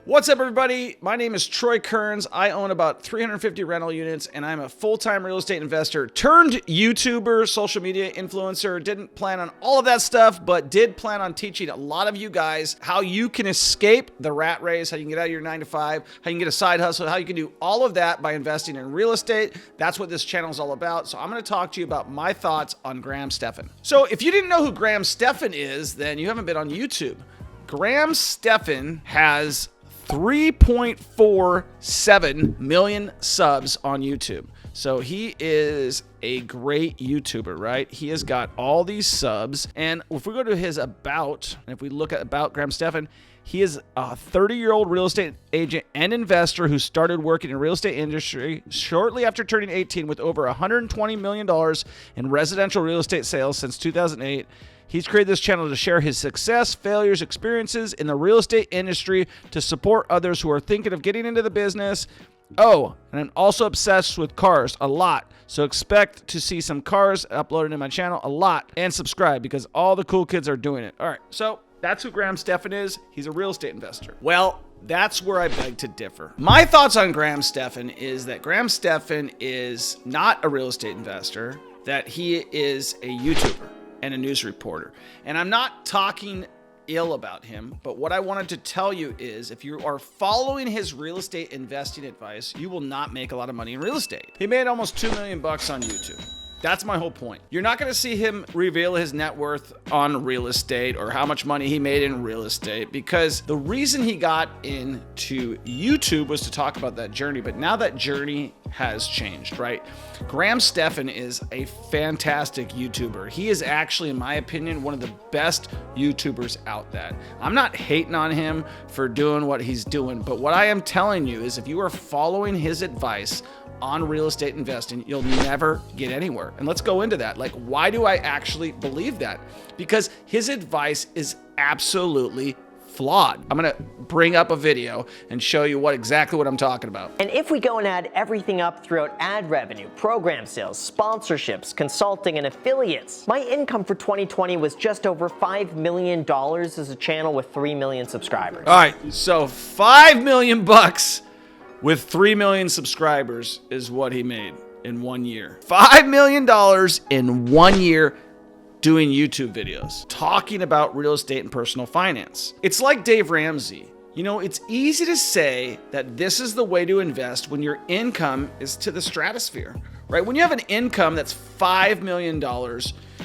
What's up, everybody? My name is Troy Kearns. I own about 350 rental units, and I'm a full-time real estate investor turned YouTuber, social media influencer. Didn't plan on all of that stuff, but did plan on teaching a lot of you guys how you can escape the rat race, how you can get out of your 9-to-5, how you can get a side hustle, how you can do all of that by investing in real estate. That's what this channel is all about. So I'm going to talk to you about my thoughts on Stephan. So if you didn't know who Stephan is, then you haven't been on YouTube. Stephan has 3.47 million subs on YouTube. So he is a great YouTuber, right? He has got all these subs. And if we go to his about, and if we look at about Stephan, he is a 30-year-old real estate agent and investor who started working in the real estate industry shortly after turning 18 with over $120 million in residential real estate sales since 2008. He's created this channel to share his success, failures, experiences in the real estate industry to support others who are thinking of getting into the business. Oh, and I'm also obsessed with cars a lot. So expect to see some cars uploaded in my channel a lot, and subscribe because all the cool kids are doing it. All right, so that's who Stephan is. He's a real estate investor. Well, that's where I beg to differ. My thoughts on Stephan is that Stephan is not a real estate investor, that he is a YouTuber and a news reporter. And I'm not talking ill about him, but what I wanted to tell you is if you are following his real estate investing advice, you will not make a lot of money in real estate. He made almost $2 million on YouTube. That's my whole point. You're not going to see him reveal his net worth on real estate or how much money he made in real estate, because the reason he got into YouTube was to talk about that journey. But now that journey has changed, right? Stephan is a fantastic YouTuber. He is actually, in my opinion, one of the best YouTubers out there. I'm not hating on him for doing what he's doing, but what I am telling you is if you are following his advice on real estate investing, you'll never get anywhere. And let's go into that. Like, why do I actually believe that? Because his advice is absolutely flawed. I'm gonna bring up a video and show you exactly what I'm talking about. And if we go and add everything up throughout ad revenue, program sales, sponsorships, consulting, and affiliates, my income for 2020 was just over $5 million as a channel with 3 million subscribers. All right, so $5 million bucks with 3 million subscribers is what he made in 1 year. $5 million in 1 year doing YouTube videos, talking about real estate and personal finance. It's like Dave Ramsey. You know, it's easy to say that this is the way to invest when your income is to the stratosphere, right? When you have an income that's $5 million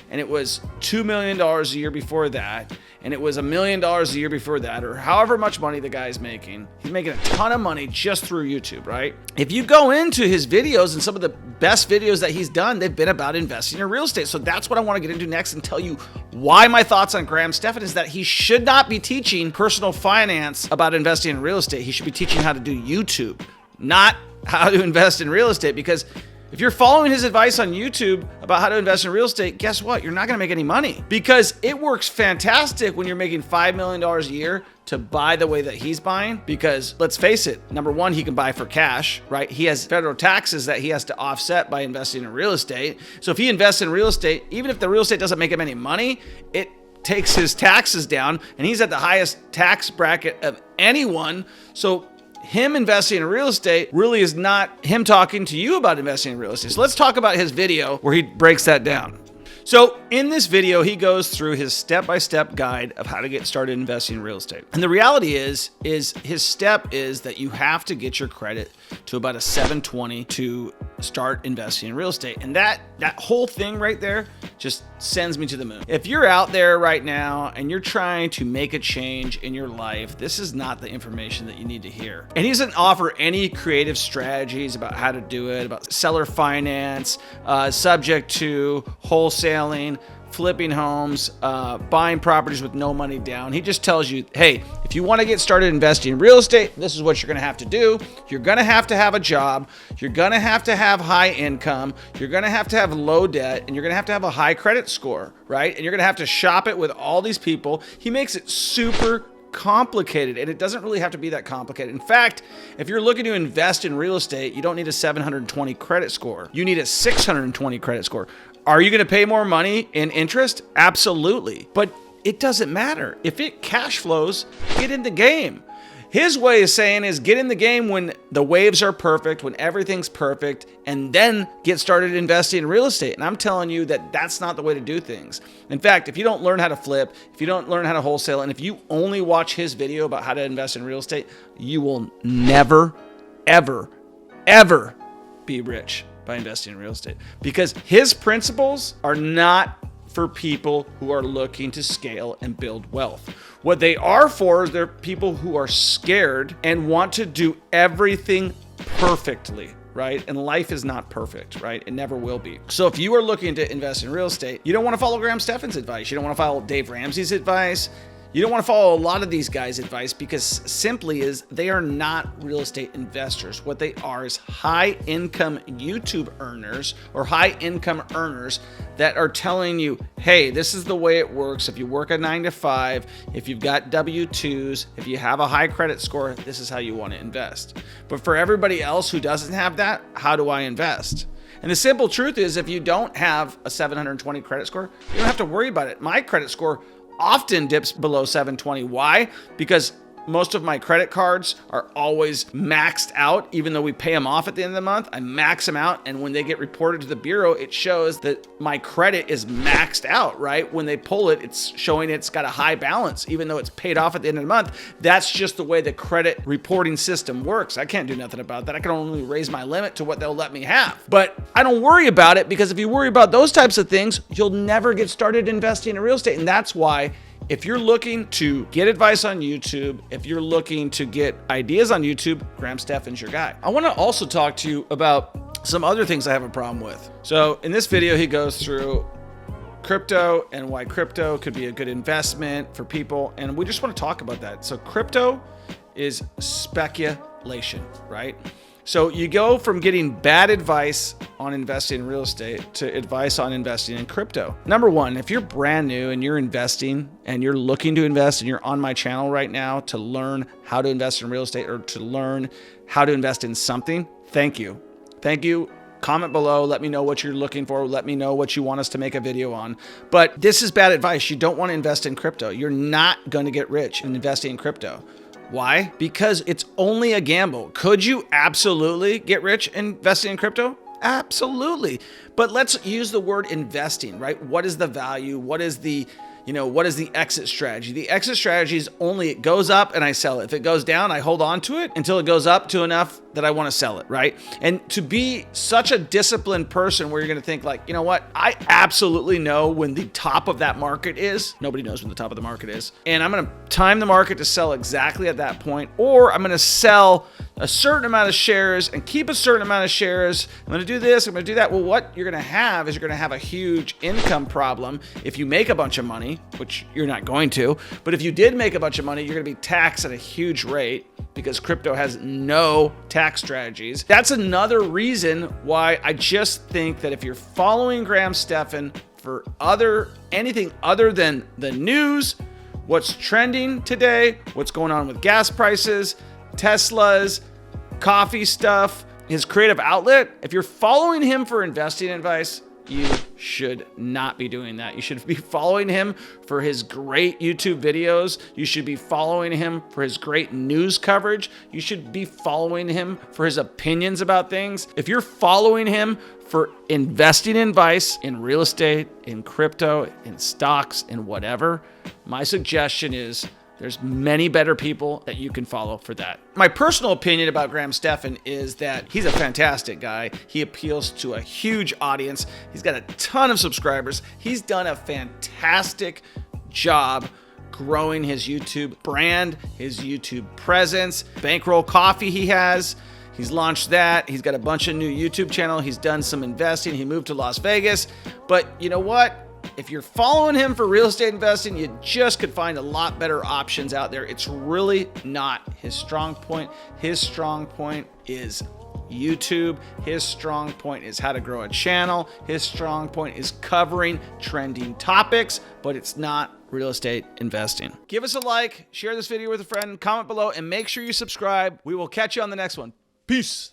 and it was $2 million a year before that, and it was $1 million a year before that, or however much money the guy's making, he's making a ton of money just through YouTube, right? If you go into his videos, and some of the best videos that he's done, they've been about investing in real estate. So that's what I want to get into next and tell you why my thoughts on Stephan is that he should not be teaching personal finance about investing in real estate. He should be teaching how to do YouTube, not how to invest in real estate, because if you're following his advice on YouTube about how to invest in real estate, guess what? You're not going to make any money, because it works fantastic when you're making $5 million a year to buy the way that he's buying. Because let's face it, number one, he can buy for cash, right? He has federal taxes that he has to offset by investing in real estate. So if he invests in real estate, even if the real estate doesn't make him any money, it takes his taxes down, and he's at the highest tax bracket of anyone. So him investing in real estate really is not him talking to you about investing in real estate. So let's talk about his video where he breaks that down. So in this video, he goes through his step-by-step guide of how to get started investing in real estate. And the reality is his step is that you have to get your credit to about a 720 to start investing in real estate. And that whole thing right there just sends me to the moon. If you're out there right now and you're trying to make a change in your life, this is not the information that you need to hear. And he doesn't offer any creative strategies about how to do it, about seller finance, subject to wholesaling, flipping homes, buying properties with no money down. He just tells you, hey, if you want to get started investing in real estate, this is what you're going to have to do. You're going to have a job. You're going to have high income. You're going to have low debt, and you're going to have a high credit score, right? And you're going to have to shop it with all these people. He makes it super complicated, and it doesn't really have to be that complicated. In fact, if you're looking to invest in real estate, you don't need a 720 credit score. You need a 620 credit score. Are you going to pay more money in interest? Absolutely. But it doesn't matter. If it cash flows, get in the game. His way of saying is get in the game when the waves are perfect, when everything's perfect, and then get started investing in real estate. And I'm telling you that that's not the way to do things. In fact, if you don't learn how to flip, if you don't learn how to wholesale, and if you only watch his video about how to invest in real estate, you will never, ever, ever be rich by investing in real estate, because his principles are not for people who are looking to scale and build wealth. What they are for is they're people who are scared and want to do everything perfectly, right? And life is not perfect, right? It never will be. So if you are looking to invest in real estate, you don't want to follow Graham Stefan's advice. You don't want to follow Dave Ramsey's advice. You don't want to follow a lot of these guys' advice, because simply is they are not real estate investors. What they are is high income YouTube earners or high income earners that are telling you, hey, this is the way it works. If you work a 9 to 5, if you've got W-2s, if you have a high credit score, this is how you want to invest. But for everybody else who doesn't have that, how do I invest? And the simple truth is, if you don't have a 720 credit score, you don't have to worry about it. My credit score often dips below 720. Why? Because most of my credit cards are always maxed out. Even though we pay them off at the end of the month, I max them out. And when they get reported to the bureau, it shows that my credit is maxed out, right? When they pull it, it's showing it's got a high balance, even though it's paid off at the end of the month. That's just the way the credit reporting system works. I can't do nothing about that. I can only raise my limit to what they'll let me have. But I don't worry about it, because if you worry about those types of things, you'll never get started investing in real estate. And that's why, if you're looking to get advice on YouTube, if you're looking to get ideas on YouTube, Graham Stefan's your guy. I want to also talk to you about some other things I have a problem with. So in this video, he goes through crypto and why crypto could be a good investment for people. And we just want to talk about that. So crypto is speculation, right? So you go from getting bad advice on investing in real estate to advice on investing in crypto. Number one, if you're brand new and you're investing and you're looking to invest and you're on my channel right now to learn how to invest in real estate or to learn how to invest in something, thank you. Thank you. Comment below. Let me know what you're looking for. Let me know what you want us to make a video on. But this is bad advice. You don't want to invest in crypto. You're not going to get rich in investing in crypto. Why? Because it's only a gamble. Could you absolutely get rich investing in crypto? Absolutely. But let's use the word investing, right? What is the value? What is the exit strategy? The exit strategy is only it goes up and I sell it. If it goes down, I hold on to it until it goes up to enough that I want to sell it, right? And to be such a disciplined person where you're going to think like, you know what? I absolutely know when the top of that market is. Nobody knows when the top of the market is. And I'm going to time the market to sell exactly at that point, or I'm going to sell a certain amount of shares and keep a certain amount of shares. I'm going to do this, I'm going to do that. Well, what you're going to have is you're going to have a huge income problem if you make a bunch of money, which you're not going to. But if you did make a bunch of money, you're going to be taxed at a huge rate because crypto has no tax strategies. That's another reason why I just think that if you're following Graham Stephan for anything other than the news, what's trending today, what's going on with gas prices, Teslas, coffee stuff, his creative outlet, if you're following him for investing advice, you should not be doing that. You should be following him for his great YouTube videos. You should be following him for his great news coverage. You should be following him for his opinions about things. If you're following him for investing advice in real estate, in crypto, in stocks, in whatever, my suggestion is there's many better people that you can follow for that. My personal opinion about Graham Stephan is that he's a fantastic guy. He appeals to a huge audience. He's got a ton of subscribers. He's done a fantastic job growing his YouTube brand, his YouTube presence. Bankroll Coffee he has. He's launched that. He's got a bunch of new YouTube channel. He's done some investing. He moved to Las Vegas. But you know what? If you're following him for real estate investing, you just could find a lot better options out there. It's really not his strong point. His strong point is YouTube. His strong point is how to grow a channel. His strong point is covering trending topics, but it's not real estate investing. Give us a like, share this video with a friend, comment below, and make sure you subscribe. We will catch you on the next one. Peace.